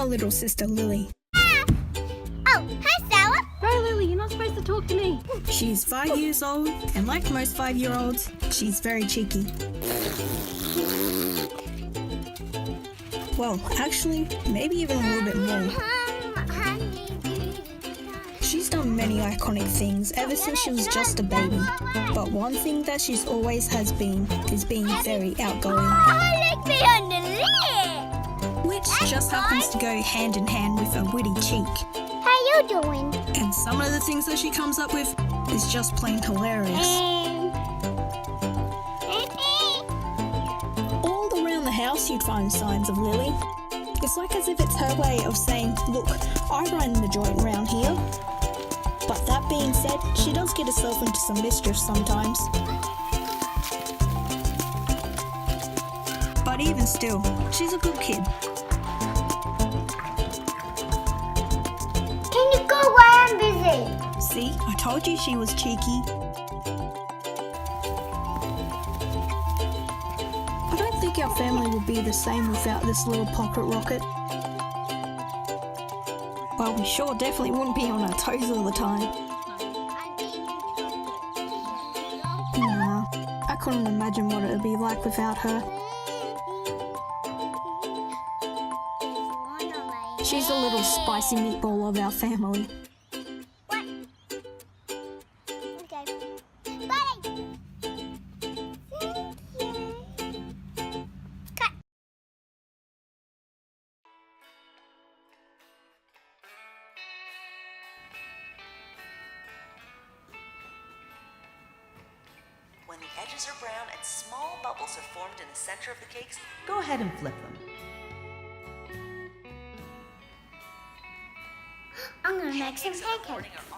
my little sister Lily. Oh, hi, Sarah. No, Lily, you're not supposed to talk to me. She's 5 years old, and like most 5-year-olds, she's very cheeky. Well, actually, maybe even a little bit more. She's done many iconic things ever since she was just a baby. But one thing that she's always has been is being very outgoing. Lick me on the lip. Which just happens to go hand in hand with a witty cheek. How you doing? And some of the things that she comes up with is just plain hilarious. All around the house you'd find signs of Lily. It's like as if it's her way of saying, look, I run the joint around here. But that being said, she does get herself into some mischief sometimes. But even still, she's a good kid. Can you go while I'm busy? See, I told you she was cheeky. I don't think our family would be the same without this little pocket rocket. Well, we sure definitely wouldn't be on our toes all the time. Nah, I couldn't imagine what it would be like without her. She's the little spicy meatball of our family. What? Okay. Bye. Thank you. Cut. When the edges are brown and small bubbles have formed in the center of the cakes, go ahead and flip them. I'm gonna make some pancakes.